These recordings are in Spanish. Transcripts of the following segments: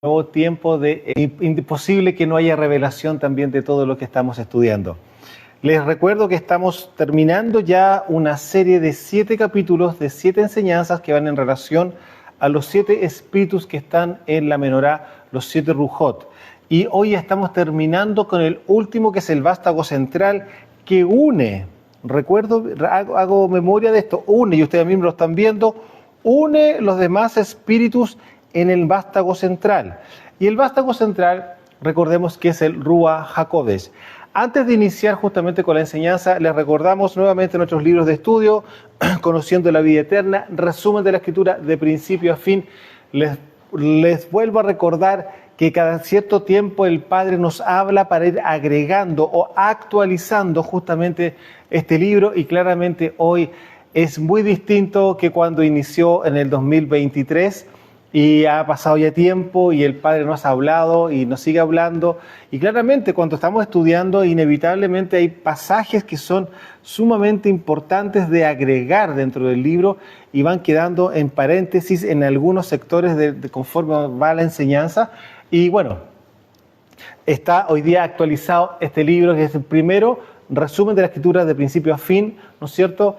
nuevo tiempo de imposible que no haya revelación también de todo lo que estamos estudiando. Les recuerdo que estamos terminando ya una serie de 7 capítulos, de 7 enseñanzas que van en relación a los 7 espíritus que están en la menorá, los 7 Rujot. Y hoy estamos terminando con el último, que es el vástago central, que une, recuerdo, hago memoria de esto, une, y ustedes mismos lo están viendo, une los demás espíritus en el vástago central. Y el vástago central, recordemos que es el Ruach HaKodesh. Antes de iniciar justamente con la enseñanza, les recordamos nuevamente nuestros libros de estudio, Conociendo la Vida Eterna, resumen de la Escritura de principio a fin. Les vuelvo a recordar que cada cierto tiempo el Padre nos habla para ir agregando o actualizando justamente este libro, y claramente hoy es muy distinto que cuando inició en el 2023, y ha pasado ya tiempo y el Padre nos ha hablado y nos sigue hablando, y claramente cuando estamos estudiando inevitablemente hay pasajes que son sumamente importantes de agregar dentro del libro y van quedando en paréntesis en algunos sectores conforme va la enseñanza. Y bueno, está hoy día actualizado este libro, que es el primero resumen de la Escritura de principio a fin, ¿no es cierto?,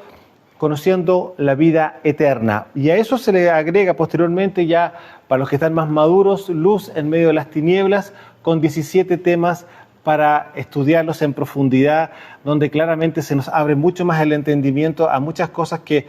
Conociendo la Vida Eterna. Y a eso se le agrega posteriormente, ya para los que están más maduros, Luz en medio de las tinieblas, con 17 temas para estudiarlos en profundidad, donde claramente se nos abre mucho más el entendimiento a muchas cosas que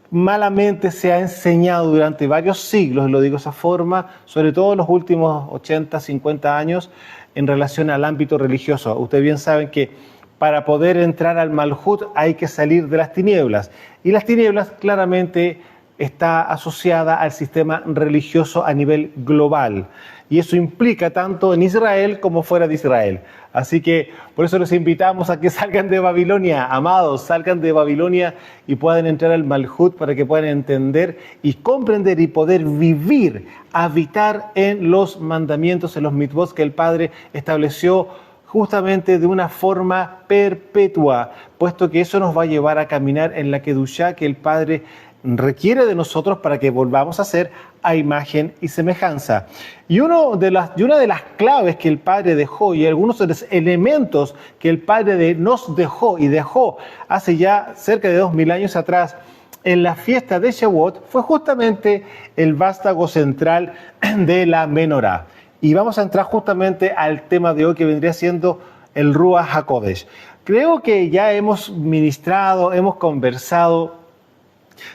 malamente se ha enseñado durante varios siglos, lo digo de esa forma, sobre todo en los últimos 80, 50 años, en relación al ámbito religioso. Ustedes bien saben que para poder entrar al Malhut hay que salir de las tinieblas. Y las tinieblas claramente está asociada al sistema religioso a nivel global. Y eso implica tanto en Israel como fuera de Israel. Así que por eso les invitamos a que salgan de Babilonia, amados, salgan de Babilonia y puedan entrar al Malhut para que puedan entender y comprender y poder vivir, habitar en los mandamientos, en los mitzvot que el Padre estableció justamente de una forma perpetua, puesto que eso nos va a llevar a caminar en la Kedushá que el Padre requiere de nosotros para que volvamos a ser a imagen y semejanza. Y una de las claves que el Padre dejó, y algunos de los elementos que el Padre nos dejó y dejó hace ya cerca de 2000 años atrás, en la fiesta de Shavuot, fue justamente el vástago central de la menorá. Y vamos a entrar justamente al tema de hoy, que vendría siendo el Ruach HaKodesh. Creo que ya hemos ministrado, hemos conversado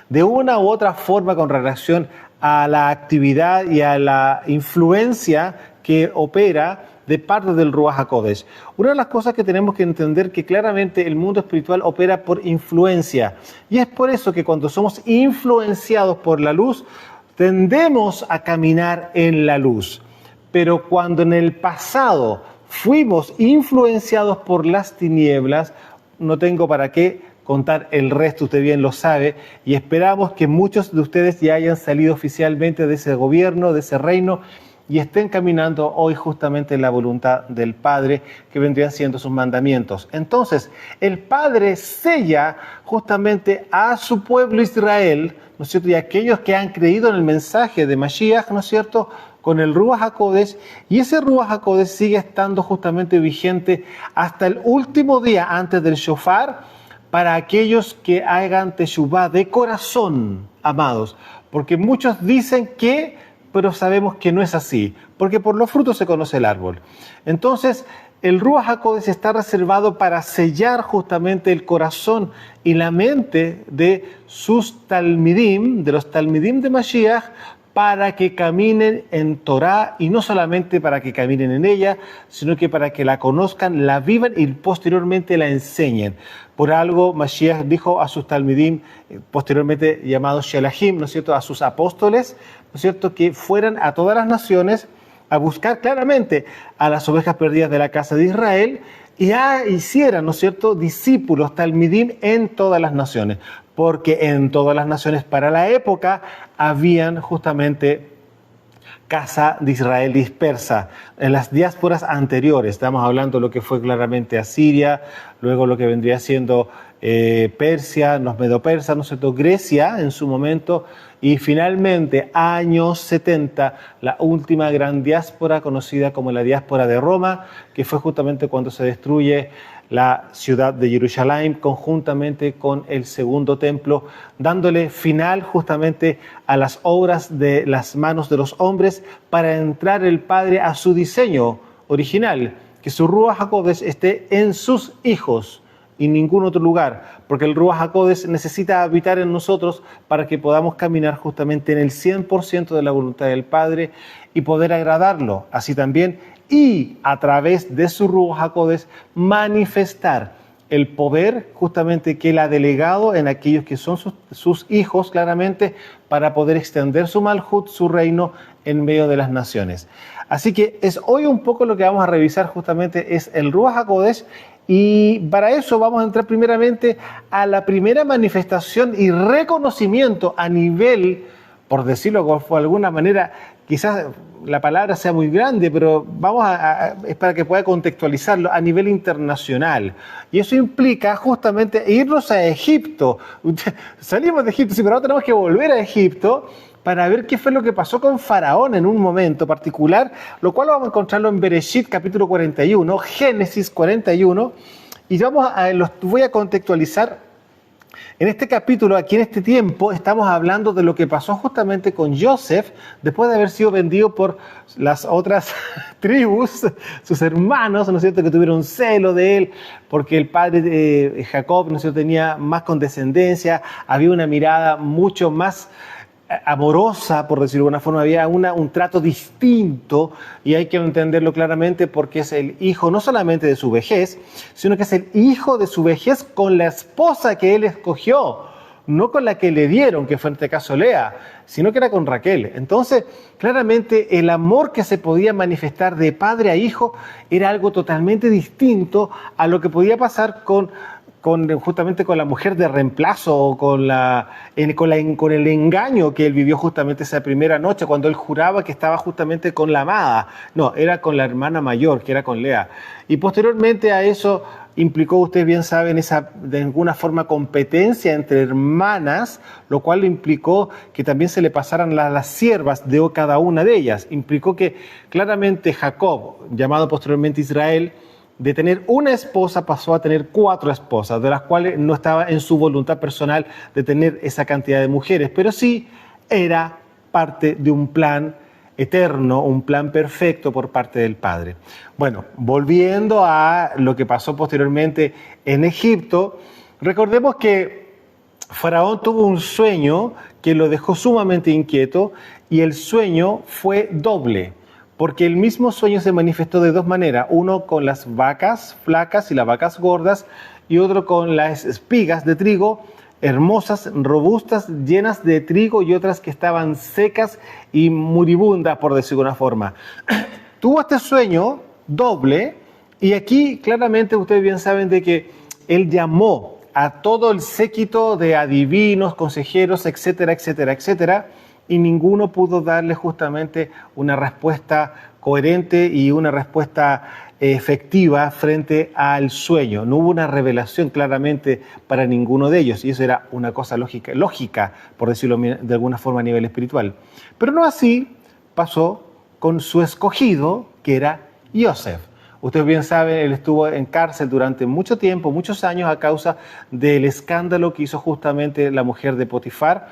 de una u otra forma con relación a la actividad y a la influencia que opera de parte del Ruach HaKodesh. Una de las cosas que tenemos que entender que claramente el mundo espiritual opera por influencia. Y es por eso que cuando somos influenciados por la luz, tendemos a caminar en la luz. Pero cuando en el pasado fuimos influenciados por las tinieblas, no tengo para qué contar el resto, usted bien lo sabe, y esperamos que muchos de ustedes ya hayan salido oficialmente de ese gobierno, de ese reino, y estén caminando hoy justamente en la voluntad del Padre, que vendrían siendo sus mandamientos. Entonces, el Padre sella justamente a su pueblo Israel, ¿no es cierto?, y a aquellos que han creído en el mensaje de Mashiach, ¿no es cierto?, con el Ruach HaKodesh, y ese Ruach HaKodesh sigue estando justamente vigente hasta el último día antes del Shofar, para aquellos que hagan Teshuvá de corazón, amados, porque muchos dicen que, pero sabemos que no es así, porque por los frutos se conoce el árbol. Entonces, el Ruach HaKodesh está reservado para sellar justamente el corazón y la mente de sus talmidim, de los talmidim de Mashiach, para que caminen en Torá, y no solamente para que caminen en ella, sino que para que la conozcan, la vivan y posteriormente la enseñen. Por algo Mashiach dijo a sus talmidim, posteriormente llamados Shelahim, ¿no es cierto?, a sus apóstoles, ¿no es cierto?, que fueran a todas las naciones a buscar claramente a las ovejas perdidas de la casa de Israel, y hicieran, ¿no es cierto?, discípulos, talmidim en todas las naciones, porque en todas las naciones para la época habían justamente casa de Israel dispersa. En las diásporas anteriores, estamos hablando de lo que fue claramente Asiria, luego lo que vendría siendo Persia, los medopersas, ¿no es cierto?, Grecia en su momento, y finalmente, años 70, la última gran diáspora conocida como la diáspora de Roma, que fue justamente cuando se destruye la ciudad de Jerusalén conjuntamente con el segundo templo, dándole final justamente a las obras de las manos de los hombres para entrar el Padre a su diseño original, que su Ruach HaKodesh esté en sus hijos y ningún otro lugar, porque el Ruach HaKodesh necesita habitar en nosotros para que podamos caminar justamente en el 100% de la voluntad del Padre y poder agradarlo, así también, y a través de su Ruach HaKodesh manifestar el poder justamente que Él ha delegado en aquellos que son sus hijos, claramente, para poder extender su Malhut, su reino, en medio de las naciones. Así que es hoy un poco lo que vamos a revisar justamente, es el Ruach HaKodesh, y para eso vamos a entrar primeramente a la primera manifestación y reconocimiento a nivel, por decirlo de alguna manera, quizás la palabra sea muy grande, pero es para que pueda contextualizarlo a nivel internacional. Y eso implica justamente irnos a Egipto. Salimos de Egipto, sí, pero ahora tenemos que volver a Egipto para ver qué fue lo que pasó con Faraón en un momento particular, lo cual vamos a encontrarlo en Bereshit capítulo 41, Génesis 41, y los voy a contextualizar. En este capítulo, aquí en este tiempo, estamos hablando de lo que pasó justamente con Joseph, después de haber sido vendido por las otras tribus, sus hermanos, ¿no es cierto?, que tuvieron celo de él, porque el padre de Jacob, ¿no es cierto?, tenía más condescendencia, había una mirada mucho más amorosa, por decirlo de alguna forma, había un trato distinto, y hay que entenderlo claramente porque es el hijo no solamente de su vejez, sino que es el hijo de su vejez con la esposa que él escogió, no con la que le dieron, que fue en este caso Lea, sino que era con Raquel. Entonces, claramente el amor que se podía manifestar de padre a hijo era algo totalmente distinto a lo que podía pasar justamente con la mujer de reemplazo, o con el engaño que él vivió justamente esa primera noche, cuando él juraba que estaba justamente con la amada. No, era con la hermana mayor, que era con Lea. Y posteriormente a eso implicó, ustedes bien saben, esa de alguna forma competencia entre hermanas, lo cual implicó que también se le pasaran las siervas de cada una de ellas. Implicó que claramente Jacob, llamado posteriormente Israel, de tener una esposa pasó a tener 4 esposas, de las cuales no estaba en su voluntad personal de tener esa cantidad de mujeres, pero sí era parte de un plan eterno, un plan perfecto por parte del Padre. Bueno, volviendo a lo que pasó posteriormente en Egipto, recordemos que Faraón tuvo un sueño que lo dejó sumamente inquieto, y el sueño fue doble, porque el mismo sueño se manifestó de dos maneras, uno con las vacas flacas y las vacas gordas, y otro con las espigas de trigo, hermosas, robustas, llenas de trigo, y otras que estaban secas y moribundas, por decirlo de una forma. Tuvo este sueño doble, y aquí claramente ustedes bien saben de que él llamó a todo el séquito de adivinos, consejeros, etcétera, etcétera, etcétera, y ninguno pudo darle justamente una respuesta coherente y una respuesta efectiva frente al sueño. No hubo una revelación claramente para ninguno de ellos, y eso era una cosa lógica, por decirlo de alguna forma a nivel espiritual. Pero no así pasó con su escogido, que era Joseph. Ustedes bien saben, él estuvo en cárcel durante mucho tiempo, muchos años, a causa del escándalo que hizo justamente la mujer de Potifar.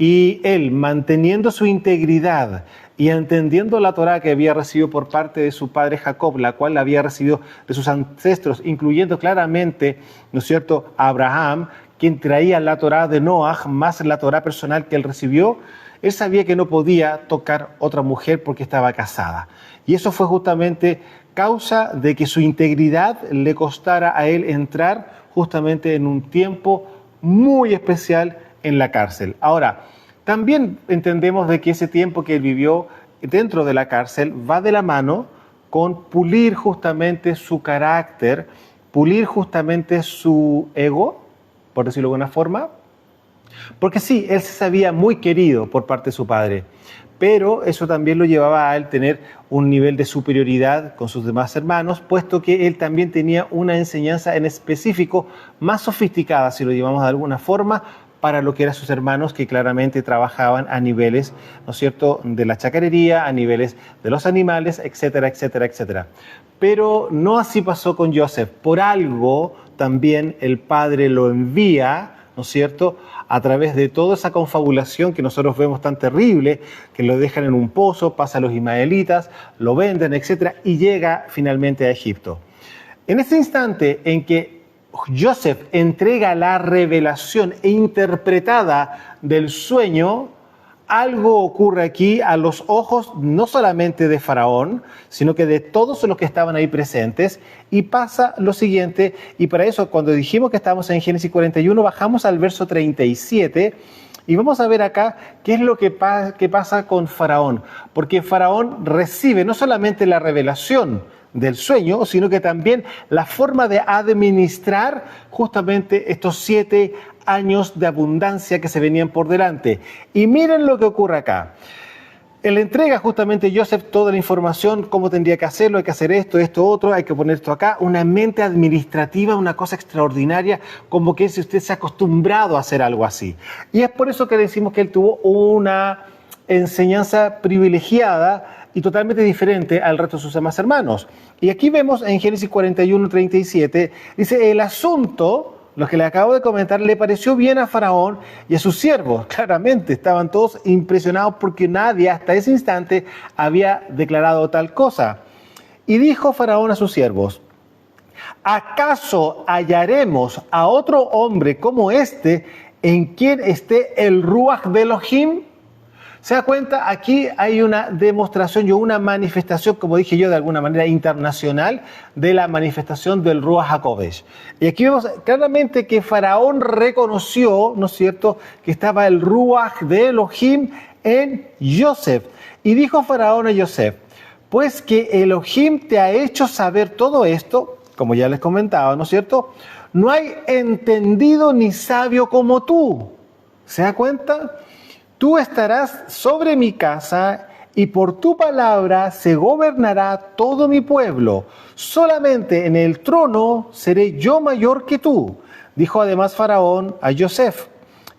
Y él, manteniendo su integridad y entendiendo la Torá que había recibido por parte de su padre Jacob, la cual la había recibido de sus ancestros, incluyendo claramente, ¿no es cierto?, a Abraham, quien traía la Torá de Noaj, más la Torá personal que él recibió, él sabía que no podía tocar otra mujer porque estaba casada. Y eso fue justamente causa de que su integridad le costara a él entrar justamente en un tiempo muy especial en la cárcel. Ahora, también entendemos de que ese tiempo que él vivió dentro de la cárcel va de la mano con pulir justamente su carácter, pulir justamente su ego, por decirlo de alguna forma, porque sí, él se sabía muy querido por parte de su padre, pero eso también lo llevaba a él tener un nivel de superioridad con sus demás hermanos, puesto que él también tenía una enseñanza en específico más sofisticada, si lo llevamos de alguna forma, para lo que eran sus hermanos, que claramente trabajaban a niveles, ¿no es cierto?, de la chacarería, a niveles de los animales, etcétera, etcétera, etcétera. Pero no así pasó con Joseph. Por algo también el padre lo envía, ¿no es cierto?, a través de toda esa confabulación que nosotros vemos tan terrible, que lo dejan en un pozo, pasa a los ismaelitas, lo venden, etcétera, y llega finalmente a Egipto. En ese instante en que Joseph entrega la revelación interpretada del sueño, algo ocurre aquí a los ojos no solamente de Faraón, sino que de todos los que estaban ahí presentes, y pasa lo siguiente, y para eso cuando dijimos que estábamos en Génesis 41, bajamos al verso 37, y vamos a ver acá qué es lo que pasa con Faraón, porque Faraón recibe no solamente la revelación del sueño, sino que también la forma de administrar justamente estos 7 años de abundancia que se venían por delante. Y miren lo que ocurre acá. Él entrega justamente a Joseph toda la información, cómo tendría que hacerlo, hay que hacer esto, esto, otro, hay que poner esto acá. Una mente administrativa, una cosa extraordinaria, como que si usted se ha acostumbrado a hacer algo así. Y es por eso que decimos que él tuvo una enseñanza privilegiada y totalmente diferente al resto de sus demás hermanos. Y aquí vemos en Génesis 41, 37, dice, el asunto, lo que le acabo de comentar, le pareció bien a Faraón y a sus siervos. Claramente estaban todos impresionados porque nadie hasta ese instante había declarado tal cosa. Y dijo Faraón a sus siervos, ¿acaso hallaremos a otro hombre como este en quien esté el Ruach de Elohim? ¿Se da cuenta? Aquí hay una demostración y una manifestación, como dije yo, de alguna manera internacional, de la manifestación del Ruach HaKodesh. Y aquí vemos claramente que Faraón reconoció, ¿no es cierto?, que estaba el Ruach de Elohim en Joseph. Y dijo Faraón a Joseph, pues que Elohim te ha hecho saber todo esto, como ya les comentaba, ¿no es cierto?, no hay entendido ni sabio como tú. ¿Se da cuenta? Tú estarás sobre mi casa y por tu palabra se gobernará todo mi pueblo. Solamente en el trono seré yo mayor que tú. Dijo además Faraón a Joseph,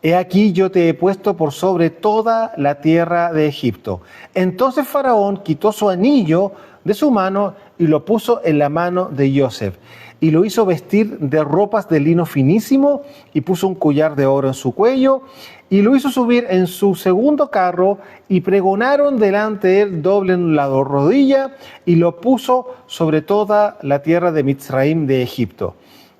he aquí yo te he puesto por sobre toda la tierra de Egipto. Entonces Faraón quitó su anillo de su mano y lo puso en la mano de Joseph. Y lo hizo vestir de ropas de lino finísimo y puso un collar de oro en su cuello y lo hizo subir en su segundo carro y pregonaron delante de él doble en la rodilla y lo puso sobre toda la tierra de Mitzraim de Egipto.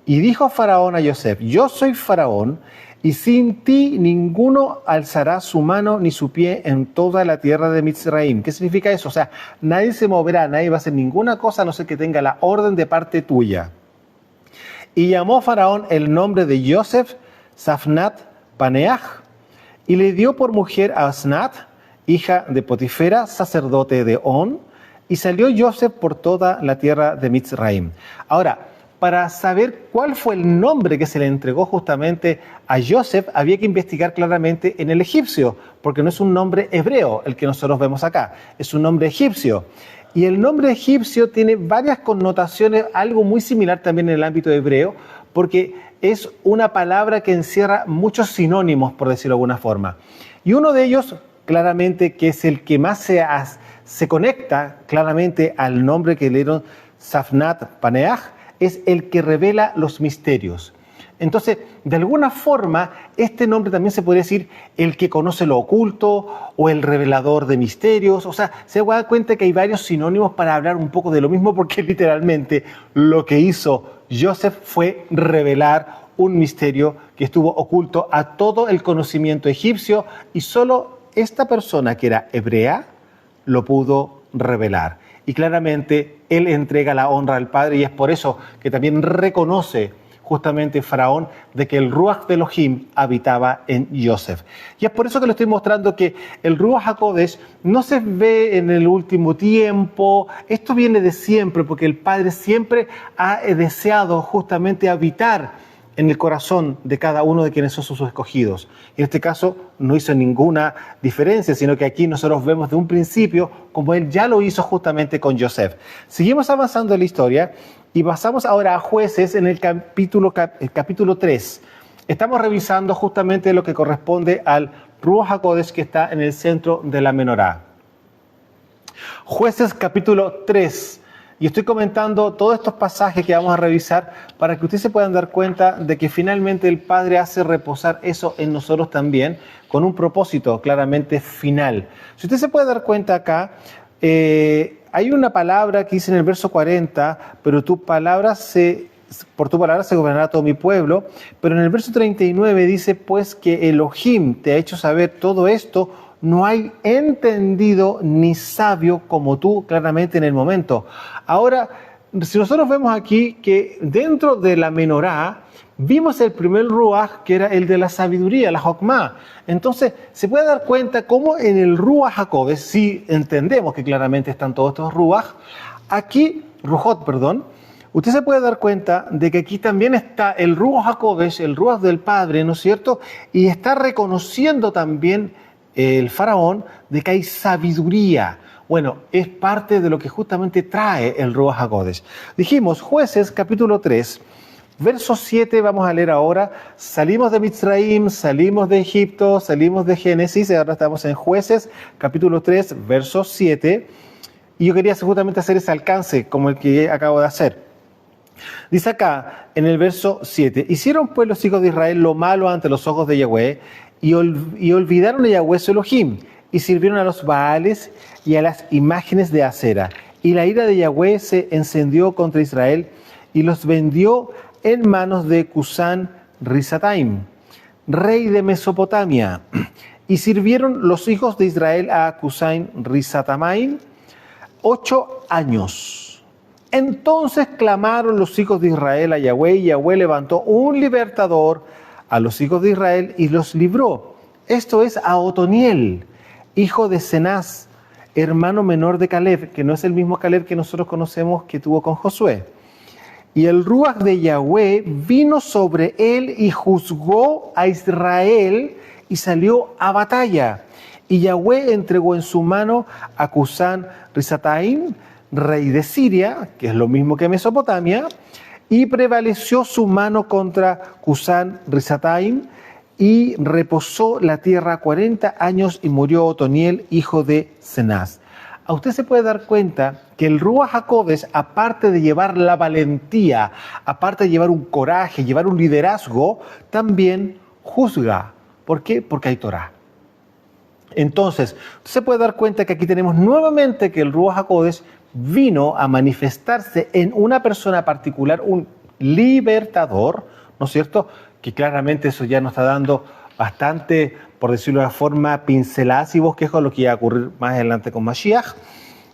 Y dijo Faraón a Joseph, yo soy Faraón y sin ti ninguno alzará su mano ni su pie en toda la tierra de Mitzraim. ¿Qué significa eso? O sea, nadie se moverá, nadie va a hacer ninguna cosa a no ser que tenga la orden de parte tuya. Y llamó Faraón el nombre de Joseph Safnat Paneach, y le dio por mujer a Asnat, hija de Potifera, sacerdote de On, y salió Joseph por toda la tierra de Mitzraim. Ahora, para saber cuál fue el nombre que se le entregó justamente a Joseph, había que investigar claramente en el egipcio, porque no es un nombre hebreo el que nosotros vemos acá, es un nombre egipcio. Y el nombre egipcio tiene varias connotaciones, algo muy similar también en el ámbito hebreo, porque es una palabra que encierra muchos sinónimos, por decirlo de alguna forma. Y uno de ellos, claramente, que es el que más se conecta claramente al nombre que le dieron Safnat Paneach, es el que revela los misterios. Entonces, de alguna forma, este nombre también se podría decir el que conoce lo oculto o el revelador de misterios. O sea, se da cuenta que hay varios sinónimos para hablar un poco de lo mismo, porque literalmente lo que hizo Joseph fue revelar un misterio que estuvo oculto a todo el conocimiento egipcio y solo esta persona que era hebrea lo pudo revelar. Y claramente él entrega la honra al Padre y es por eso que también reconoce justamente Faraón de que el Ruach de Elohim habitaba en Joseph. Y es por eso que le estoy mostrando que el Ruach HaKodesh no se ve en el último tiempo, esto viene de siempre, porque el Padre siempre ha deseado justamente habitar en el corazón de cada uno de quienes son sus escogidos. Y en este caso no hizo ninguna diferencia, sino que aquí nosotros vemos de un principio como Él ya lo hizo justamente con Joseph. Seguimos avanzando en la historia y pasamos ahora a Jueces en el capítulo 3. Estamos revisando justamente lo que corresponde al Ruach HaKodesh que está en el centro de la menorá. Jueces capítulo 3. Y estoy comentando todos estos pasajes que vamos a revisar para que ustedes se puedan dar cuenta de que finalmente el Padre hace reposar eso en nosotros también, con un propósito claramente final. Si usted se puede dar cuenta acá, hay una palabra que dice en el verso 40, pero por tu palabra se gobernará todo mi pueblo. Pero en el verso 39 dice, pues que Elohim te ha hecho saber todo esto, no hay entendido ni sabio como tú claramente en el momento. Ahora, si nosotros vemos aquí que dentro de la menorá, vimos el primer ruaj que era el de la sabiduría, la Jokmah. Entonces, se puede dar cuenta cómo en el Ruach HaKodesh, si entendemos que claramente están todos estos ruaj, aquí, Rujot, perdón, usted se puede dar cuenta de que aquí también está el Ruach HaKodesh, el ruaj del Padre, ¿no es cierto? Y está reconociendo también el faraón de que hay sabiduría. Bueno, es parte de lo que justamente trae el Ruach HaKodesh. Dijimos, Jueces capítulo 3, verso 7, vamos a leer ahora. Salimos de Mitzraim, salimos de Egipto, salimos de Génesis, y ahora estamos en Jueces capítulo 3, verso 7. Y yo quería justamente hacer ese alcance como el que acabo de hacer. Dice acá en el verso 7, hicieron pues los hijos de Israel lo malo ante los ojos de Yahweh y olvidaron a Yahweh su Elohim y sirvieron a los Baales y a las imágenes de acera. Y la ira de Yahweh se encendió contra Israel y los vendió en manos de Cusán Risataim, rey de Mesopotamia. Y sirvieron los hijos de Israel a Cusán Risataim 8 años. Entonces clamaron los hijos de Israel a Yahweh, y Yahweh levantó un libertador a los hijos de Israel y los libró. Esto es a Otoniel, hijo de Cenaz, hermano menor de Caleb, que no es el mismo Caleb que nosotros conocemos que tuvo con Josué. Y el Ruach de Yahweh vino sobre él y juzgó a Israel y salió a batalla. Y Yahweh entregó en su mano a Cusán Risataim, rey de Siria, que es lo mismo que Mesopotamia, y prevaleció su mano contra Cusán Risataim, y reposó la tierra 40 años y murió Otoniel, hijo de Cenaz. A usted se puede dar cuenta que el Ruach HaKodesh, aparte de llevar la valentía, aparte de llevar un coraje, llevar un liderazgo, también juzga. ¿Por qué? Porque hay Torah. Entonces, usted se puede dar cuenta que aquí tenemos nuevamente que el Ruach HaKodesh vino a manifestarse en una persona particular, un libertador, ¿no es cierto? Que claramente eso ya nos está dando bastante, por decirlo de una forma, pinceladas y bosquejos, lo que va a ocurrir más adelante con Mashiach.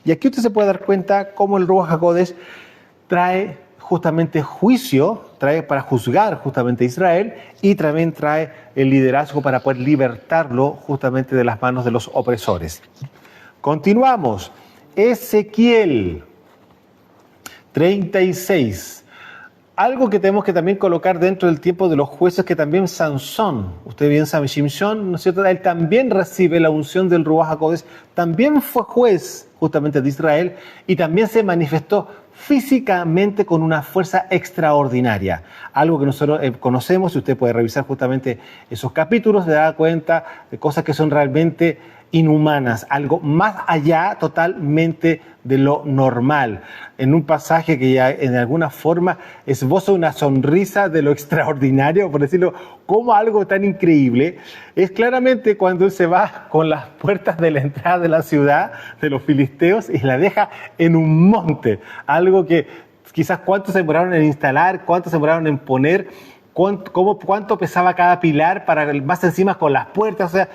Y aquí usted se puede dar cuenta cómo el Ruach HaKodesh trae justamente juicio, trae para juzgar justamente a Israel, y también trae el liderazgo para poder libertarlo justamente de las manos de los opresores. Continuamos. Ezequiel 36. Algo que tenemos que también colocar dentro del tiempo de los jueces, que también Sansón, usted bien sabe, Shimshon, ¿no es cierto? Él también recibe la unción del Ruach HaKodesh, también fue juez justamente de Israel y también se manifestó físicamente con una fuerza extraordinaria. Algo que nosotros conocemos, y usted puede revisar justamente esos capítulos, se da cuenta de cosas que son realmente inhumanas, algo más allá totalmente de lo normal. En un pasaje que ya en alguna forma esboza una sonrisa de lo extraordinario, por decirlo, como algo tan increíble, es claramente cuando él se va con las puertas de la entrada de la ciudad de los filisteos y la deja en un monte, algo que quizás cuánto se demoraron en instalar, cuánto se demoraron en poner, cuánto pesaba cada pilar para más encima con las puertas. O sea,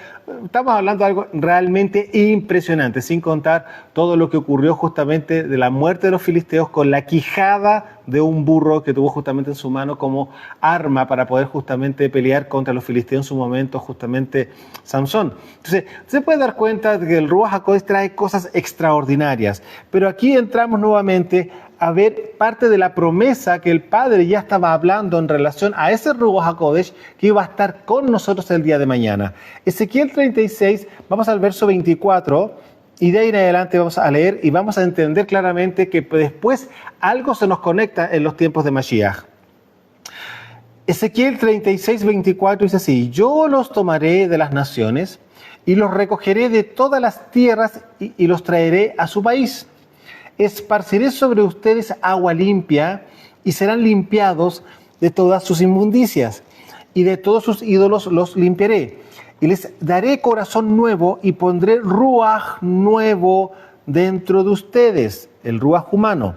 estamos hablando de algo realmente impresionante, sin contar todo lo que ocurrió justamente de la muerte de los filisteos con la quijada de un burro que tuvo justamente en su mano como arma para poder justamente pelear contra los filisteos en su momento, justamente Sansón. Entonces, se puede dar cuenta de que el Ruach HaKodesh trae cosas extraordinarias, pero aquí entramos nuevamente a ver parte de la promesa que el Padre ya estaba hablando en relación a ese Ruach HaKodesh que iba a estar con nosotros el día de mañana. Ezequiel 36, vamos al verso 24, y de ahí en adelante vamos a leer y vamos a entender claramente que después algo se nos conecta en los tiempos de Mashiach. Ezequiel 36, 24 dice así: yo los tomaré de las naciones y los recogeré de todas las tierras y los traeré a su país. Esparciré sobre ustedes agua limpia y serán limpiados de todas sus inmundicias y de todos sus ídolos los limpiaré. Y les daré corazón nuevo y pondré ruaj nuevo dentro de ustedes, el ruaj humano.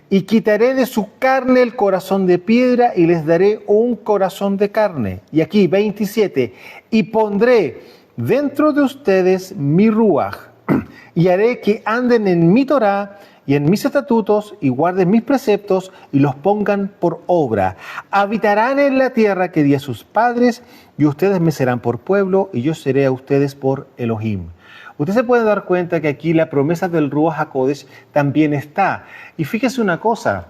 Y quitaré de su carne el corazón de piedra y les daré un corazón de carne. Y aquí 27, y pondré dentro de ustedes mi ruaj y haré que anden en mi Torá y en mis estatutos y guarden mis preceptos y los pongan por obra. Habitarán en la tierra que di a sus padres y ustedes me serán por pueblo y yo seré a ustedes por Elohim. Usted se puede dar cuenta que aquí la promesa del Ruach HaKodesh también está. Y fíjese una cosa,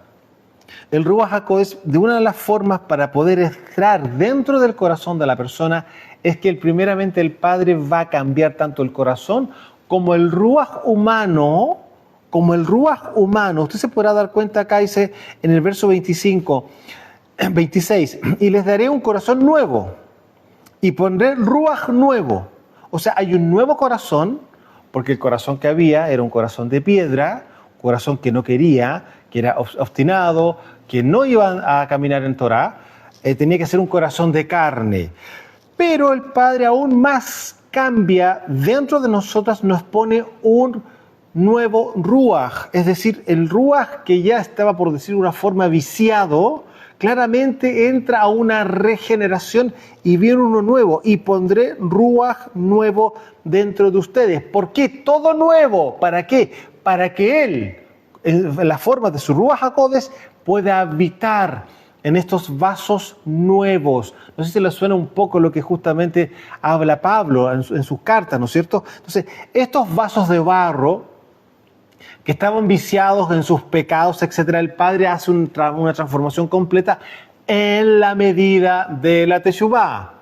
el Ruach HaKodesh, de una de las formas para poder entrar dentro del corazón de la persona, es que primeramente el Padre va a cambiar tanto el corazón como el Ruach humano. Usted se podrá dar cuenta acá, dice en el verso 26, y les daré un corazón nuevo y pondré Ruach nuevo. O sea, hay un nuevo corazón, porque el corazón que había era un corazón de piedra, un corazón que no quería, que era obstinado, que no iba a caminar en Torah, tenía que ser un corazón de carne. Pero el Padre aún más cambia, dentro de nosotras nos pone un nuevo ruaj, es decir, el ruaj que ya estaba, por decir de una forma, viciado, claramente entra a una regeneración y viene uno nuevo, y pondré ruaj nuevo dentro de ustedes. ¿Por qué? Todo nuevo. ¿Para qué? Para que Él, en la forma de su Ruach HaKodesh, pueda habitar en estos vasos nuevos. No sé si les suena un poco lo que justamente habla Pablo en sus cartas, ¿no es cierto? Entonces, estos vasos de barro que estaban viciados en sus pecados, etcétera, el Padre hace una transformación completa en la medida de la Teshuvá.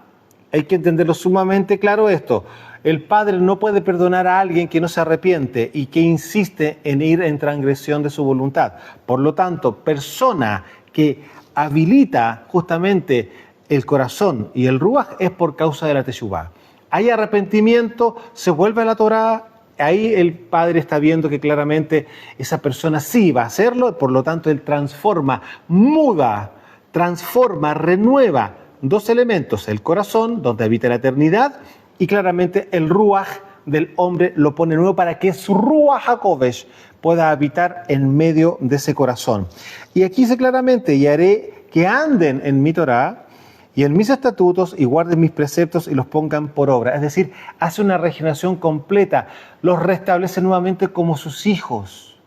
Hay que entenderlo sumamente claro esto. El Padre no puede perdonar a alguien que no se arrepiente y que insiste en ir en transgresión de su voluntad. Por lo tanto, persona que habilita justamente el corazón y el ruaj es por causa de la Teshuvá. Hay arrepentimiento, se vuelve a la Torá. Ahí el Padre está viendo que claramente esa persona sí va a hacerlo, por lo tanto Él transforma, muda, renueva dos elementos: el corazón, donde habita la eternidad, y claramente el ruaj del hombre lo pone nuevo para que su Ruach HaKodesh pueda habitar en medio de ese corazón. Y aquí dice claramente: y haré que anden en mi Torá y en mis estatutos y guarden mis preceptos y los pongan por obra. Es decir, hace una regeneración completa, los restablece nuevamente como sus hijos.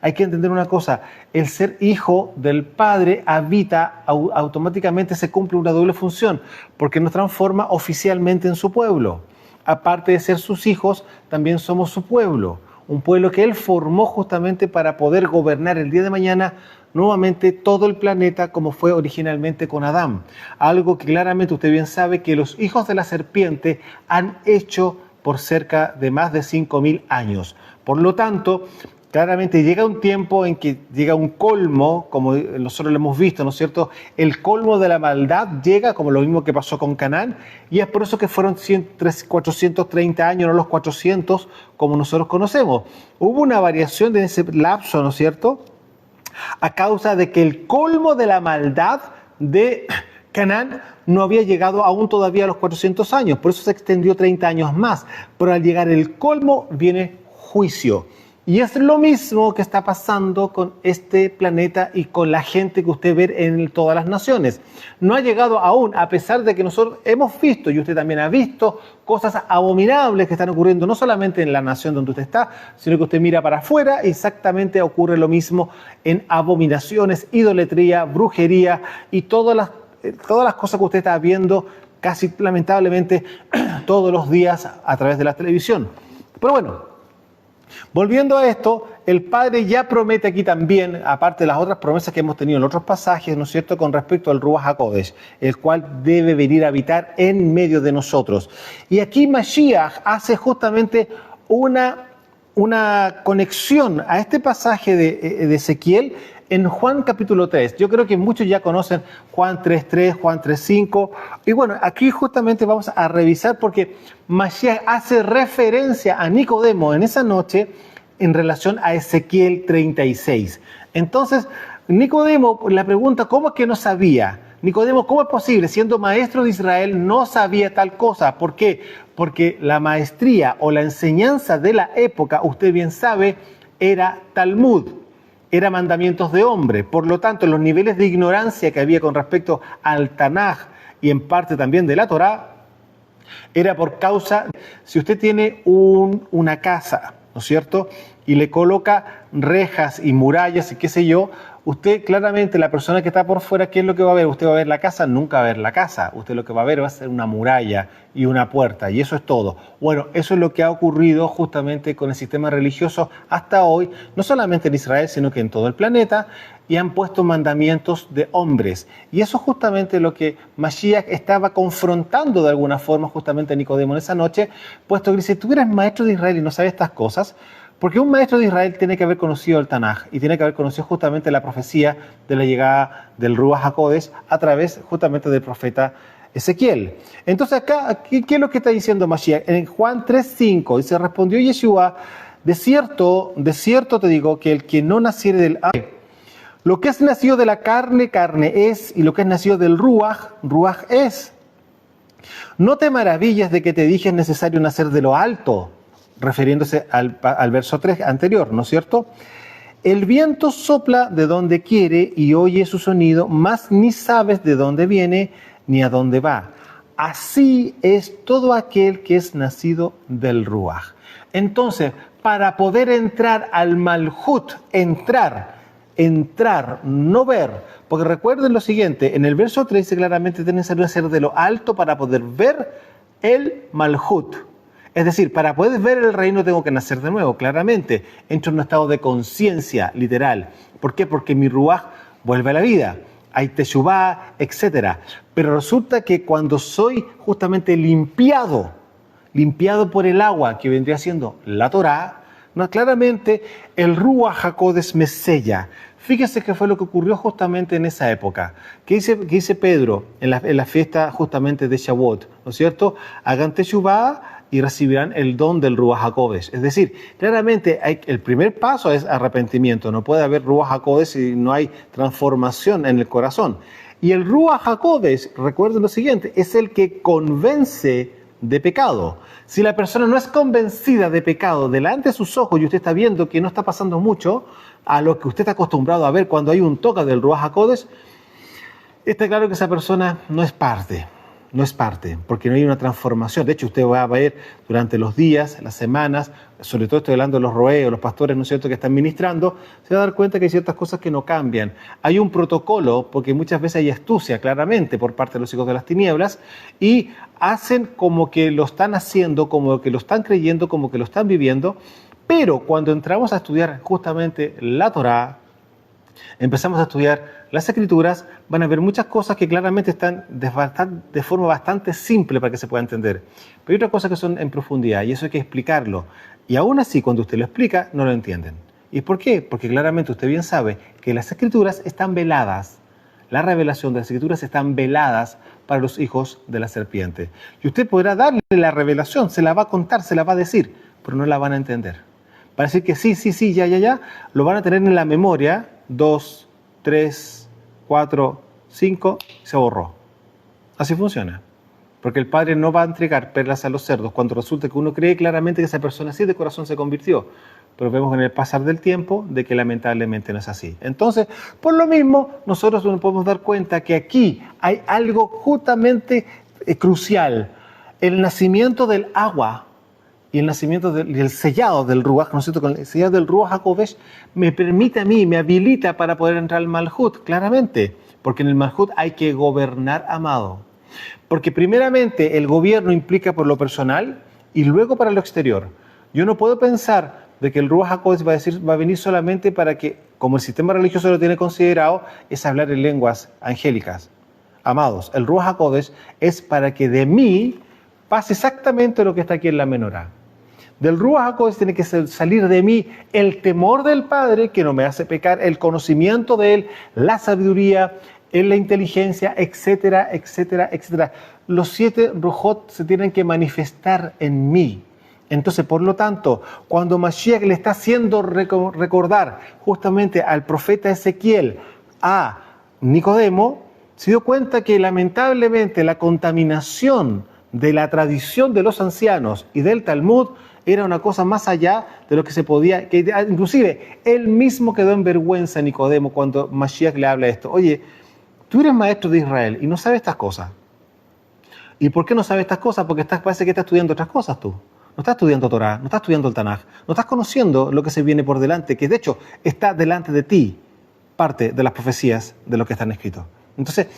Hay que entender una cosa: el ser hijo del Padre habita, automáticamente se cumple una doble función, porque nos transforma oficialmente en su pueblo. Aparte de ser sus hijos, también somos su pueblo, un pueblo que Él formó justamente para poder gobernar el día de mañana nuevamente todo el planeta como fue originalmente con Adán. Algo que claramente usted bien sabe que los hijos de la serpiente han hecho por cerca de más de 5.000 años. Por lo tanto, claramente llega un tiempo en que llega un colmo, como nosotros lo hemos visto, ¿no es cierto? El colmo de la maldad llega, como lo mismo que pasó con Canaán, y es por eso que fueron 430 años, no los 400 como nosotros conocemos. Hubo una variación de ese lapso, ¿no es cierto?, a causa de que el colmo de la maldad de Canaán no había llegado aún todavía a los 400 años, por eso se extendió 30 años más. Pero al llegar el colmo viene juicio. Y es lo mismo que está pasando con este planeta y con la gente que usted ve en todas las naciones. No ha llegado aún, a pesar de que nosotros hemos visto, y usted también ha visto, cosas abominables que están ocurriendo no solamente en la nación donde usted está, sino que usted mira para afuera y exactamente ocurre lo mismo en abominaciones, idolatría, brujería y todas las cosas que usted está viendo casi lamentablemente todos los días a través de la televisión. Pero bueno, Volviendo a esto, el Padre ya promete aquí también, aparte de las otras promesas que hemos tenido en otros pasajes, ¿no es cierto?, con respecto al Ruach HaKodesh, el cual debe venir a habitar en medio de nosotros. Y aquí Mashiach hace justamente una conexión a este pasaje de Ezequiel en Juan capítulo 3. Yo creo que muchos ya conocen Juan 3.3, Juan 3.5. Y bueno, aquí justamente vamos a revisar porque Mashiach hace referencia a Nicodemo en esa noche en relación a Ezequiel 36. Entonces, Nicodemo la pregunta, ¿cómo es que no sabía? Nicodemo, ¿cómo es posible? Siendo maestro de Israel, no sabía tal cosa. ¿Por qué? Porque la maestría o la enseñanza de la época, usted bien sabe, era Talmud. Era mandamientos de hombre. Por lo tanto, los niveles de ignorancia que había con respecto al Tanaj y en parte también de la Torá, era por causa, si usted tiene una casa, ¿no es cierto?, y le coloca rejas y murallas y qué sé yo, usted claramente, la persona que está por fuera, ¿qué es lo que va a ver? ¿Usted va a ver la casa? Nunca va a ver la casa. Usted lo que va a ver va a ser una muralla y una puerta, y eso es todo. Bueno, eso es lo que ha ocurrido justamente con el sistema religioso hasta hoy, no solamente en Israel, sino que en todo el planeta, y han puesto mandamientos de hombres. Y eso es justamente lo que Mashiach estaba confrontando de alguna forma justamente a Nicodemo en esa noche, puesto que dice, tú eres maestro de Israel y no sabes estas cosas. Porque un maestro de Israel tiene que haber conocido el Tanaj y tiene que haber conocido justamente la profecía de la llegada del Ruach HaKodesh a través justamente del profeta Ezequiel. Entonces acá, ¿qué es lo que está diciendo Mashiach? En Juan 3.5 dice, respondió Yeshua, de cierto te digo que el que no naciere del lo que es nacido de la carne, carne es, y lo que es nacido del Ruach, Ruach es. No te maravilles de que te dije es necesario nacer de lo alto, refiriéndose al verso 3 anterior, ¿no es cierto? El viento sopla de donde quiere y oye su sonido, mas ni sabes de dónde viene ni a dónde va. Así es todo aquel que es nacido del Ruach. Entonces, para poder entrar al Malhut, entrar, no ver, porque recuerden lo siguiente, en el verso 3 dice claramente es necesario nacer de lo alto para poder ver el Malhut. Es decir, para poder ver el reino tengo que nacer de nuevo, claramente. Entro en un estado de conciencia, literal. ¿Por qué? Porque mi ruaj vuelve a la vida. Hay teshuvá, etc. Pero resulta que cuando soy justamente limpiado por el agua, que vendría siendo la Torá, no, claramente el Ruach HaKodesh me sella. Fíjese que fue lo que ocurrió justamente en esa época. ¿Qué dice Pedro en la fiesta justamente de Shavuot? ¿No es cierto? Hagan teshuvá y recibirán el don del Ruach HaKodesh. Es decir, claramente el primer paso es arrepentimiento. No puede haber Ruach HaKodesh si no hay transformación en el corazón. Y el Ruach HaKodesh, recuerden lo siguiente, es el que convence de pecado. Si la persona no es convencida de pecado delante de sus ojos y usted está viendo que no está pasando mucho a lo que usted está acostumbrado a ver cuando hay un toque del Ruach HaKodesh, está claro que esa persona no es parte, porque no hay una transformación. De hecho, usted va a ver durante los días, las semanas, sobre todo estoy hablando de los roeos, los pastores, ¿no es cierto?, que están ministrando, se va a dar cuenta que hay ciertas cosas que no cambian. Hay un protocolo, porque muchas veces hay astucia, claramente, por parte de los hijos de las tinieblas, y hacen como que lo están haciendo, como que lo están creyendo, como que lo están viviendo, pero cuando entramos a estudiar justamente la Torá, empezamos a estudiar las Escrituras, van a ver muchas cosas que claramente están de forma bastante simple para que se pueda entender. Pero hay otras cosas que son en profundidad y eso hay que explicarlo. Y aún así, cuando usted lo explica, no lo entienden. ¿Y por qué? Porque claramente usted bien sabe que las Escrituras están veladas. La revelación de las Escrituras están veladas para los hijos de la serpiente. Y usted podrá darle la revelación, se la va a contar, se la va a decir, pero no la van a entender. Para decir que sí, ya, lo van a tener en la memoria, 2, 3, 4, 5, se borró. Así funciona. Porque el Padre no va a entregar perlas a los cerdos cuando resulta que uno cree claramente que esa persona sí de corazón se convirtió. Pero vemos en el pasar del tiempo de que lamentablemente no es así. Entonces, por lo mismo, nosotros nos podemos dar cuenta que aquí hay algo justamente crucial. El nacimiento del agua y el nacimiento del sellado del Ruach, ¿no es cierto? Con el sellado del Ruach HaKodesh me permite a mí, me habilita para poder entrar al Malhut, claramente. Porque en el Malhut hay que gobernar, amado. Porque primeramente el gobierno implica por lo personal y luego para lo exterior. Yo no puedo pensar de que el Ruach HaKodesh va a venir solamente para que, como el sistema religioso lo tiene considerado, es hablar en lenguas angélicas. Amados, el Ruach HaKodesh es para que de mí pase exactamente lo que está aquí en la menorá. Del Ruach HaKodesh tiene que salir de mí el temor del Padre, que no me hace pecar, el conocimiento de Él, la sabiduría, la inteligencia, etcétera, etcétera, etcétera. Los 7 Ruhot se tienen que manifestar en mí. Entonces, por lo tanto, cuando Mashiach le está haciendo recordar justamente al profeta Ezequiel a Nicodemo, se dio cuenta que lamentablemente la contaminación de la tradición de los ancianos y del Talmud era una cosa más allá de lo que se podía, que inclusive él mismo quedó en vergüenza, Nicodemo, cuando Mashiach le habla esto. Oye, tú eres maestro de Israel y no sabes estas cosas. ¿Y por qué no sabes estas cosas? Porque parece que estás estudiando otras cosas tú. No estás estudiando Torah, no estás estudiando el Tanaj, no estás conociendo lo que se viene por delante, que de hecho está delante de ti, parte de las profecías de lo que están escritos. Entonces,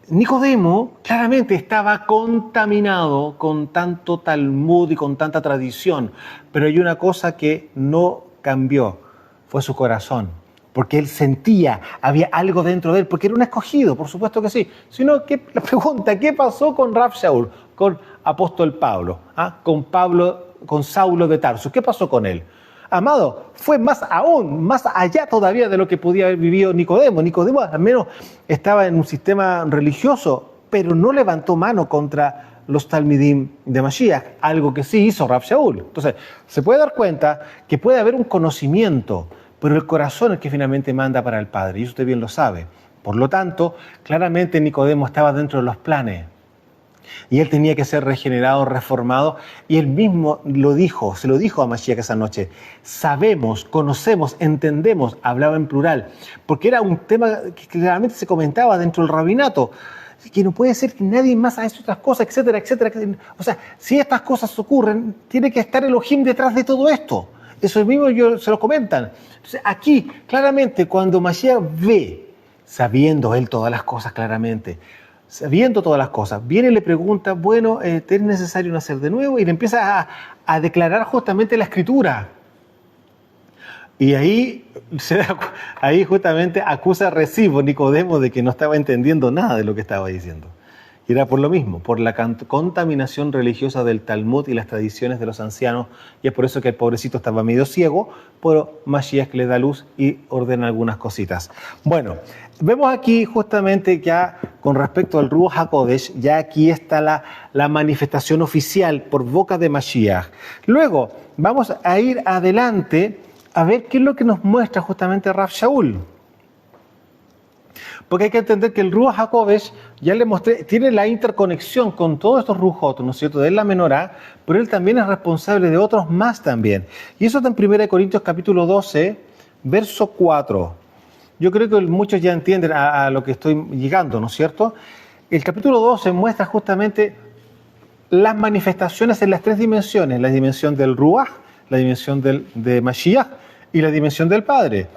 Nicodemo claramente estaba contaminado con tanto Talmud y con tanta tradición, pero hay una cosa que no cambió, fue su corazón, porque él sentía, había algo dentro de él, porque era un escogido, por supuesto que sí, sino que la pregunta, ¿qué pasó con Rav Shaul, con apóstol Pablo, con Saulo de Tarso? ¿Qué pasó con él? Amado, fue más allá todavía de lo que podía haber vivido Nicodemo. Nicodemo al menos estaba en un sistema religioso, pero no levantó mano contra los talmidim de Mashiach, algo que sí hizo Rav Shaul. Entonces, se puede dar cuenta que puede haber un conocimiento, pero el corazón es el que finalmente manda para el Padre, y usted bien lo sabe. Por lo tanto, claramente Nicodemo estaba dentro de los planes. Y él tenía que ser regenerado, reformado, y él mismo lo dijo, se lo dijo a Mashiach esa noche. Sabemos, conocemos, entendemos, hablaba en plural, porque era un tema que claramente se comentaba dentro del rabinato, que no puede ser que nadie más haga otras cosas, etcétera, etcétera, etcétera. O sea, si estas cosas ocurren, tiene que estar Elohim detrás de todo esto. Eso mismo se lo comentan. Entonces, aquí, claramente, cuando Mashiach ve, sabiendo él todas las cosas claramente, sabiendo todas las cosas, viene y le pregunta, bueno, ¿te es necesario nacer de nuevo? Y le empieza a declarar justamente la Escritura. Y ahí justamente acusa a Recibo, Nicodemo, de que no estaba entendiendo nada de lo que estaba diciendo. Y era por lo mismo, por la contaminación religiosa del Talmud y las tradiciones de los ancianos, y es por eso que el pobrecito estaba medio ciego, pero Mashiach le da luz y ordena algunas cositas. Bueno, vemos aquí justamente ya con respecto al Ruach HaKodesh, ya aquí está la manifestación oficial por boca de Mashiach. Luego vamos a ir adelante a ver qué es lo que nos muestra justamente Rav Shaul. Porque hay que entender que el Ruach HaKodesh, ya le mostré, tiene la interconexión con todos estos Ruhot, ¿no es cierto?, de la menorá, pero él también es responsable de otros más también. Y eso está en 1 Corintios capítulo 12, verso 4. Yo creo que muchos ya entienden a lo que estoy llegando, ¿no es cierto? El capítulo 12 muestra justamente las manifestaciones en las 3 dimensiones, la dimensión del Ruach, la dimensión de Mashiach y la dimensión del Padre.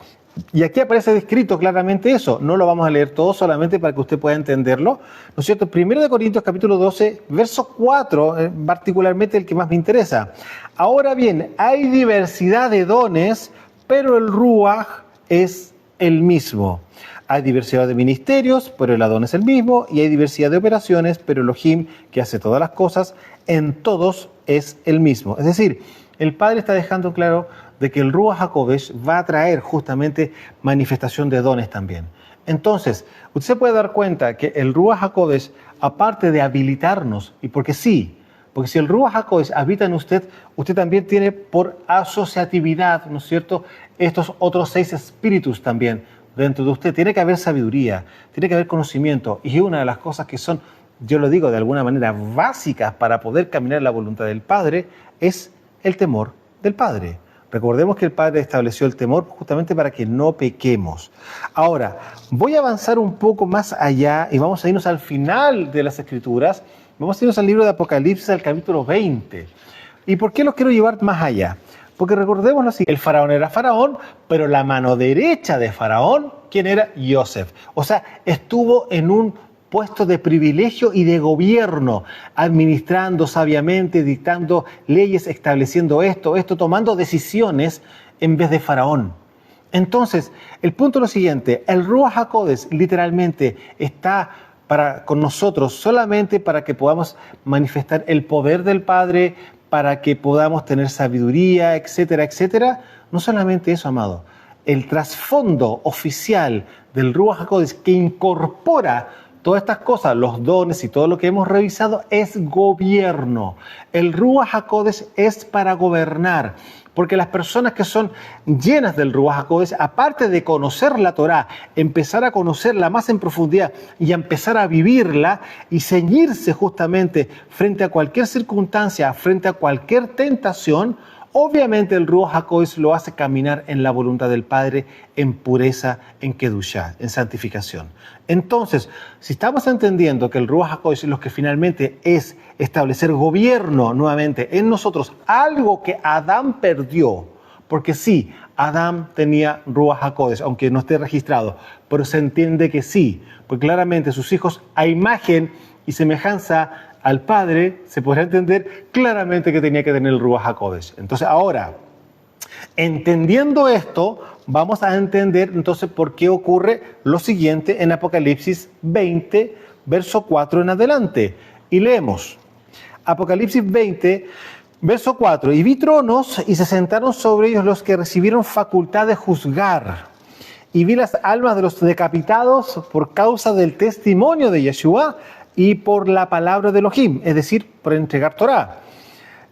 Y aquí aparece descrito claramente eso. No lo vamos a leer todo, solamente para que usted pueda entenderlo. ¿No es cierto? 1 Corintios capítulo 12, verso 4, particularmente el que más me interesa. Ahora bien, hay diversidad de dones, pero el Ruach es el mismo. Hay diversidad de ministerios, pero el Adón es el mismo. Y hay diversidad de operaciones, pero Elohim, que hace todas las cosas, en todos es el mismo. Es decir, el Padre está dejando claro de que el Ruach HaKodesh va a traer justamente manifestación de dones también. Entonces, usted se puede dar cuenta que el Ruach HaKodesh, aparte de habilitarnos, y porque si el Ruach HaKodesh habita en usted, usted también tiene por asociatividad, ¿no es cierto?, estos otros 6 espíritus también dentro de usted. Tiene que haber sabiduría, tiene que haber conocimiento, y una de las cosas que son, yo lo digo de alguna manera, básicas para poder caminar en la voluntad del Padre, es el temor del Padre. Recordemos que el Padre estableció el temor justamente para que no pequemos. Ahora, voy a avanzar un poco más allá y vamos a irnos al final de las Escrituras. Vamos a irnos al libro de Apocalipsis, al capítulo 20. ¿Y por qué los quiero llevar más allá? Porque recordémoslo así, el faraón era faraón, pero la mano derecha de faraón, ¿quién era? Yosef. O sea, estuvo en un puesto de privilegio y de gobierno, administrando sabiamente, dictando leyes, estableciendo esto, tomando decisiones en vez de Faraón. Entonces, el punto es lo siguiente: el Ruach HaKodesh literalmente está con nosotros solamente para que podamos manifestar el poder del Padre, para que podamos tener sabiduría, etcétera, etcétera. No solamente eso, amado. El trasfondo oficial del Ruach HaKodesh que incorpora todas estas cosas, los dones y todo lo que hemos revisado, es gobierno. El Ruach HaKodesh es para gobernar. Porque las personas que son llenas del Ruach HaKodesh, aparte de conocer la Torá, empezar a conocerla más en profundidad y a empezar a vivirla y ceñirse justamente frente a cualquier circunstancia, frente a cualquier tentación, obviamente el Ruach HaKodesh lo hace caminar en la voluntad del Padre, en pureza, en Kedushá, en santificación. Entonces, si estamos entendiendo que el Ruach HaKodesh lo que finalmente es establecer gobierno nuevamente en nosotros, algo que Adán perdió, porque sí, Adán tenía Ruach HaKodesh, aunque no esté registrado, pero se entiende que sí, porque claramente sus hijos, a imagen y semejanza al Padre, se podrá entender claramente que tenía que tener el Ruach HaKodesh. Entonces ahora, entendiendo esto, vamos a entender entonces por qué ocurre lo siguiente en Apocalipsis 20, verso 4 en adelante. Y leemos, Apocalipsis 20, verso 4. Y vi tronos y se sentaron sobre ellos los que recibieron facultad de juzgar. Y vi las almas de los decapitados por causa del testimonio de Yeshua y por la palabra de Elohim, es decir, por entregar Torá.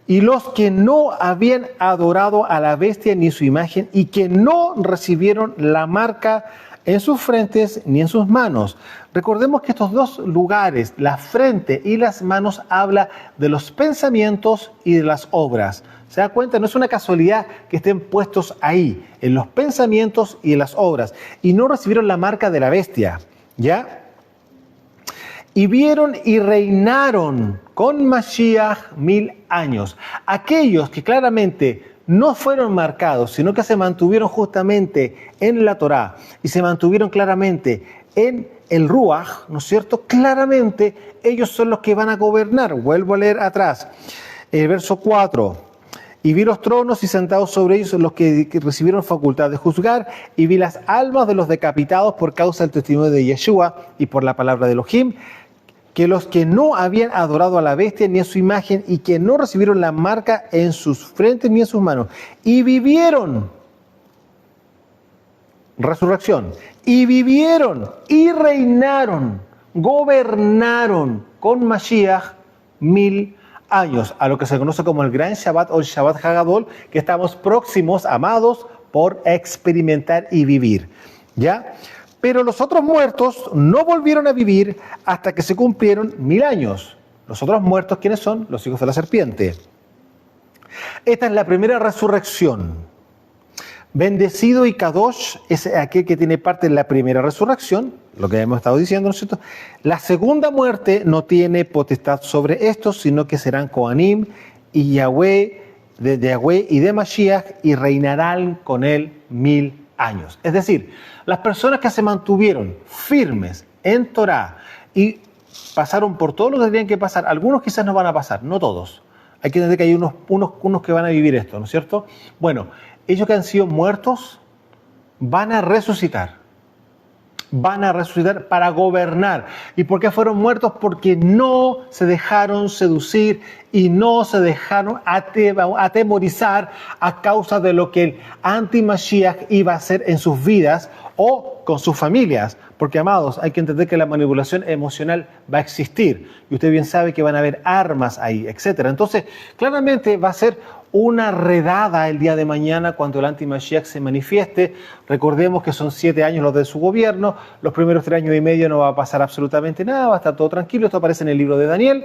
Y los que no habían adorado a la bestia ni su imagen y que no recibieron la marca en sus frentes ni en sus manos. Recordemos que estos dos lugares, la frente y las manos, habla de los pensamientos y de las obras. ¿Se da cuenta? No es una casualidad que estén puestos ahí, en los pensamientos y en las obras. Y no recibieron la marca de la bestia, ¿ya? Y vieron y reinaron con Mashiach 1000 años. Aquellos que claramente no fueron marcados, sino que se mantuvieron justamente en la Torá y se mantuvieron claramente en el Ruach, ¿no es cierto? Claramente ellos son los que van a gobernar. Vuelvo a leer atrás, el verso 4. Y vi los tronos y sentados sobre ellos los que recibieron facultad de juzgar, y vi las almas de los decapitados por causa del testimonio de Yeshua y por la palabra de Elohim, que los que no habían adorado a la bestia ni a su imagen y que no recibieron la marca en sus frentes ni en sus manos, y vivieron, resurrección, y vivieron y reinaron, gobernaron con Mashiach 1000 años, a lo que se conoce como el Gran Shabbat o el Shabbat Hagadol, que estamos próximos, amados, por experimentar y vivir, ¿ya? Pero los otros muertos no volvieron a vivir hasta que se cumplieron 1000 años. Los otros muertos, ¿quiénes son? Los hijos de la serpiente. Esta es la primera resurrección. Bendecido y Kadosh es aquel que tiene parte en la primera resurrección, lo que hemos estado diciendo, ¿no es cierto? La segunda muerte no tiene potestad sobre estos, sino que serán Kohanim y Yahweh, de Yahweh y de Mashiach, y reinarán con él 1000 años. Es decir, las personas que se mantuvieron firmes en Torá y pasaron por todo lo que tenían que pasar, algunos quizás no van a pasar, no todos. Hay que entender que hay unos que van a vivir esto, ¿no es cierto? Bueno, ellos que han sido muertos van a resucitar para gobernar. ¿Y por qué fueron muertos? Porque no se dejaron seducir y no se dejaron atemorizar a causa de lo que el anti-Mashiach iba a hacer en sus vidas o con sus familias. Porque, amados, hay que entender que la manipulación emocional va a existir. Y usted bien sabe que van a haber armas ahí, etc. Entonces, claramente va a ser una redada el día de mañana cuando el anti-Mashiach se manifieste. Recordemos que son 7 años los de su gobierno. Los primeros 3 años y medio no va a pasar absolutamente nada, va a estar todo tranquilo. Esto aparece en el libro de Daniel.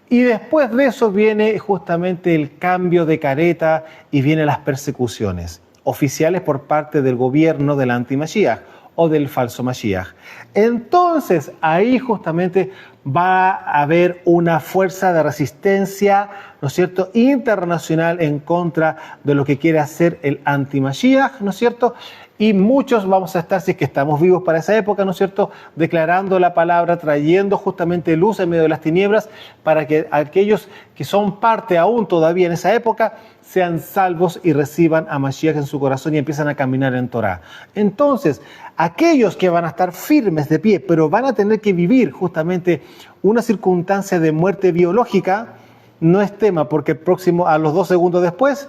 Y después de eso viene justamente el cambio de careta y vienen las persecuciones oficiales por parte del gobierno del anti-Mashiach o del falso Mashiach. Entonces ahí justamente va a haber una fuerza de resistencia, ¿no es cierto?, internacional en contra de lo que quiere hacer el anti-Mashiach, ¿no es cierto? Y muchos vamos a estar, si es que estamos vivos para esa época, ¿no es cierto?, declarando la palabra, trayendo justamente luz en medio de las tinieblas, para que aquellos que son parte aún todavía en esa época sean salvos y reciban a Mashiach en su corazón y empiezan a caminar en Torah. Entonces, aquellos que van a estar firmes de pie, pero van a tener que vivir justamente una circunstancia de muerte biológica, no es tema, porque próximo a los 2 segundos después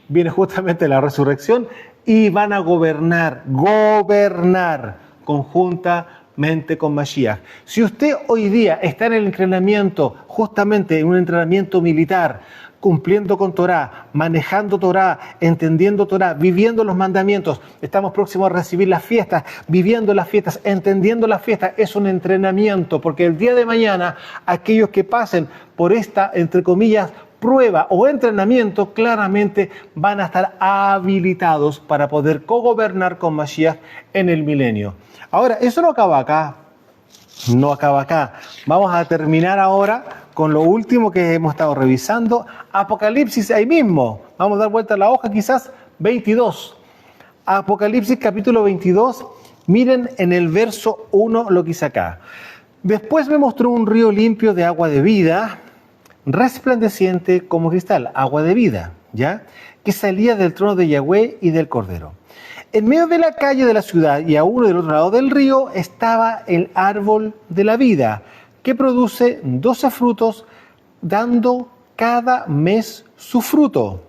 viene justamente la resurrección y van a gobernar conjuntamente con Mashiach. Si usted hoy día está en el entrenamiento, justamente en un entrenamiento militar, cumpliendo con Torah, manejando Torah, entendiendo Torah, viviendo los mandamientos, estamos próximos a recibir las fiestas, viviendo las fiestas, entendiendo las fiestas, es un entrenamiento, porque el día de mañana aquellos que pasen por esta, entre comillas, prueba o entrenamiento, claramente van a estar habilitados para poder cogobernar con Mashiach en el milenio. Ahora, eso no acaba acá. No acaba acá. Vamos a terminar ahora con lo último que hemos estado revisando. Apocalipsis ahí mismo. Vamos a dar vuelta a la hoja quizás 22. Apocalipsis capítulo 22. Miren en el verso 1 lo que hice acá. Después me mostró un río limpio de agua de vida, resplandeciente como cristal, agua de vida, ¿ya?, que salía del trono de Yahweh y del Cordero. En medio de la calle de la ciudad y a uno del otro lado del río estaba el árbol de la vida, que produce 12 frutos, dando cada mes su fruto.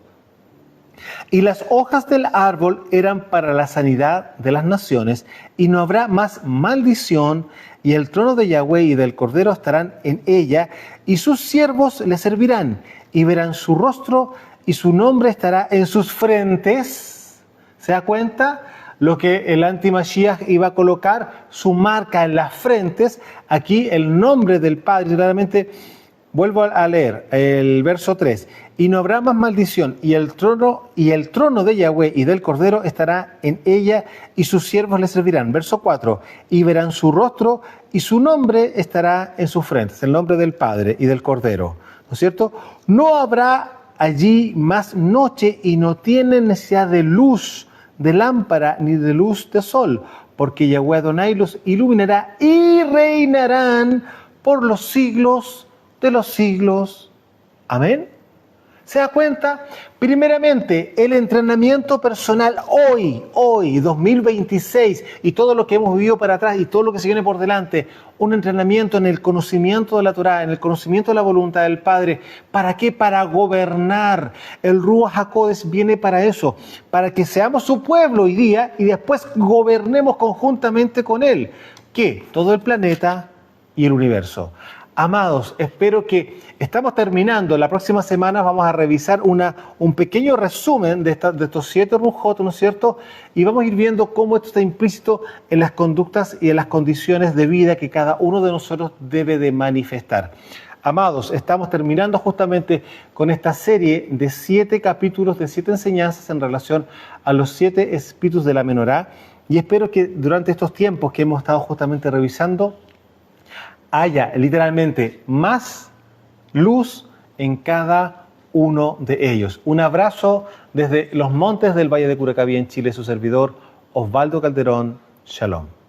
Y las hojas del árbol eran para la sanidad de las naciones, y no habrá más maldición, y el trono de Yahweh y del Cordero estarán en ella, y sus siervos le servirán, y verán su rostro, y su nombre estará en sus frentes. ¿Se da cuenta? Lo que el anti-Mashiach iba a colocar, su marca en las frentes. Aquí el nombre del Padre, realmente, vuelvo a leer el verso 3. Y no habrá más maldición, y el trono de Yahweh y del Cordero estará en ella, y sus siervos le servirán. Verso 4. Y verán su rostro, y su nombre estará en sus frentes, el nombre del Padre y del Cordero. ¿No es cierto? No habrá allí más noche, y no tienen necesidad de luz de lámpara ni de luz de sol, porque Yahweh Adonai los iluminará y reinarán por los siglos de los siglos. Amén. ¿Se da cuenta? Primeramente, el entrenamiento personal hoy, 2026, y todo lo que hemos vivido para atrás y todo lo que se viene por delante, un entrenamiento en el conocimiento de la Torá, en el conocimiento de la voluntad del Padre. ¿Para qué? Para gobernar. El Ruach HaKodesh viene para eso, para que seamos su pueblo hoy día y después gobernemos conjuntamente con Él. ¿Qué? Todo el planeta y el universo. Amados, espero que estamos terminando. La próxima semana vamos a revisar un pequeño resumen de estos 7 Rujot, ¿no es cierto? Y vamos a ir viendo cómo esto está implícito en las conductas y en las condiciones de vida que cada uno de nosotros debe de manifestar. Amados, estamos terminando justamente con esta serie de 7 capítulos, de 7 enseñanzas en relación a los 7 espíritus de la menorá. Y espero que durante estos tiempos que hemos estado justamente revisando, haya literalmente más luz en cada uno de ellos. Un abrazo desde los montes del Valle de Curacaví en Chile, su servidor Osvaldo Calderón. Shalom.